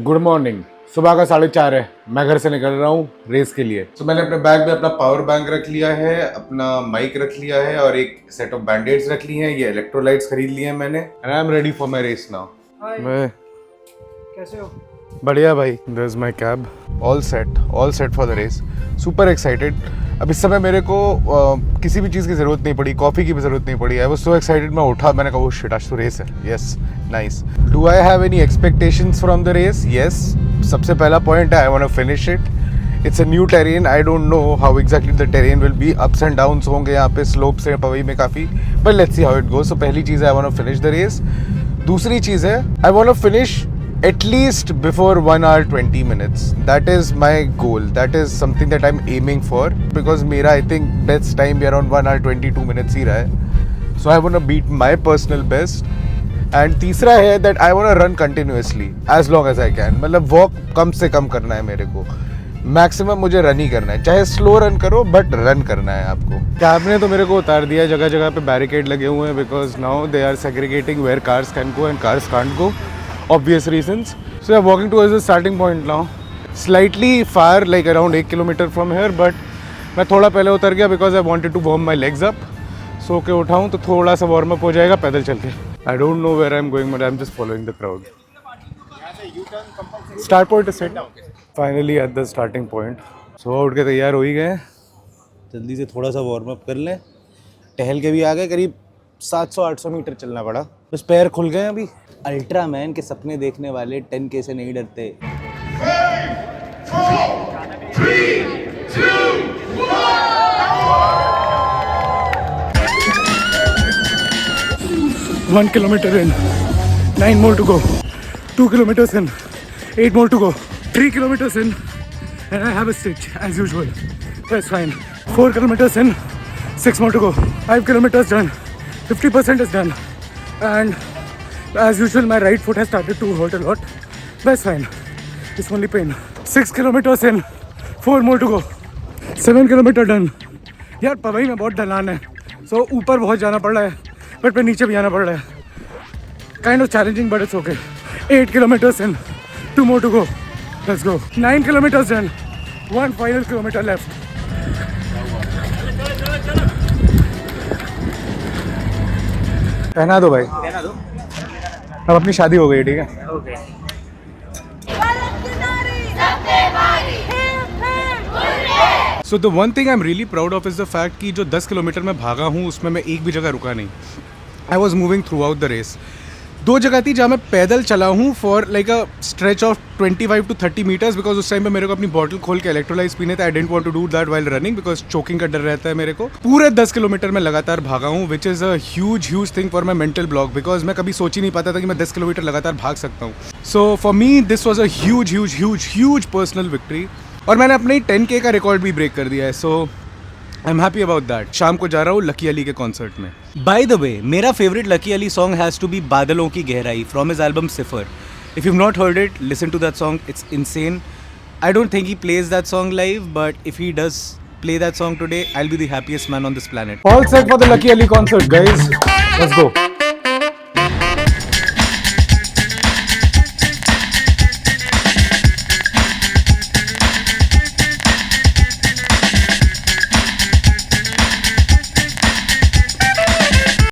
Good morning. सुबह का 4:30 है। मैं घर से निकल रहा हूँ रेस के लिए। तो मैंने अपने बैग में अपना पावर बैंक रख लिया है, अपना माइक रख लिया है और एक सेट ऑफ बैंडेड्स रख लिए हैं। ये इलेक्ट्रोलाइट्स खरीद लिए हैं मैंने। And I am ready for my race now. मैं कैसे हो? बढ़िया भाई। This is my cab. All set for the race. Super excited. अब इस समय मेरे को किसी भी चीज़ की ज़रूरत नहीं पड़ी, कॉफ़ी की भी ज़रूरत नहीं पड़ी। I was so excited. मैं उठा, मैंने कहा वो शिट, आज तो रेस है। Yes, nice. Do I have any expectations from the race? Yes. सबसे पहला पॉइंट है, I want to finish it. It's a new terrain. I don't know how exactly the terrain will be. Ups and downs होंगे यहाँ पे, slope से पवई में काफ़ी, but let's see how it goes. So पहली चीज़ है, I want to finish the race. दूसरी चीज़ है, I want to finish at least before 1 hour 20 minutes. That is my goal. That is something that I'm aiming for, because मेरा I think best time भी around 1 hour 22 minutes ही रहा है. So I want to beat my personal best. And तीसरा है that I want to run continuously as long as I can. मतलब walk कम से कम करना है मेरे को. मैक्सिमम मुझे रन ही करना है, चाहे स्लो रन करो बट रन करना है आपको। कैब ने तो मेरे को उतार दिया, जगह जगह पे बैरिकेड लगे हुए हैं, because now they are segregating where cars can go and cars can't go, obvious reasons. So we are walking towards the starting point now. Slightly far, like around 1 kilometer from here, but मैं थोड़ा पहले उतर गया because I wanted to warm my legs up. सो के उठाऊँ तो थोड़ा सा warm up हो जाएगा पैदल चल के। I don't know where I'm going, but I'm just following the crowd. Start point is set. Finally at the starting point. सुबह उठ के तैयार हो ही गए, जल्दी से थोड़ा सा वार्म अप कर लें। टहल के भी आ गए, करीब 700-800 मीटर चलना पड़ा, बस पैर खुल गए अभी। अल्ट्रामैन के सपने देखने वाले 10K से नहीं डरते। 1 kilometer in, 9 more to go. 2 kilometers in, 8 more to go. 3 kilometers in, and I have a stitch as usual. That's fine. 4 kilometers in, 6 more to go. 5 kilometers done. 50% is done. And as usual, my right foot has started to hurt a lot. That's fine. It's only pain. 6 kilometers in, 4 more to go. 7 kilometer done. यार पवई में बहुत ढलान है, so ऊपर बहुत जाना पड़ रहा है, बट फिर नीचे भी आना पड़ रहा है। Kind of challenging, but it's okay. 8 kilometers in, 2 more to go. Let's go. 9 kilometers done. 1 final kilometer left. पहना दो भाई, पहना दो। अब अपनी शादी हो गई, ठीक है। Okay. So the one thing I'm really proud of is the fact कि जो 10 किलोमीटर में भागा हूँ उसमें मैं एक भी जगह रुका नहीं। I was moving throughout the race. 2 जगह थी जहाँ मैं पैदल चला हूँ for like a stretch of 25 to 30 metres, because उस टाइम पे मेरे को अपनी बॉटल खोल के इलेक्ट्रोलाइट्स पीने थे। I don't want to do that while running because choking का डर रहता है मेरे को। पूरे 10 किलोमीटर में लगातार भागा हूँ, which is a huge thing for my mental block, because मैं कभी सोच ही नहीं पाता था कि मैं 10 किलोमीटर लगातार भाग सकता हूँ। So for me this was a huge personal victory, और मैंने अपने 10K का रिकॉर्ड भी ब्रेक कर दिया है। So I am happy about that. शाम को जा रहा हूँ लकी अली के कॉन्सर्ट में। बाय द वे, मेरा favourite Lucky Ali song has to be बादलों की गहराई from his album Sifar. If you not heard it, listen to that song, it's insane. I don't think he plays that song live, but if he does play that song today, I'll be the happiest man on this planet. All set for the Lucky Ali concert, guys. Let's go.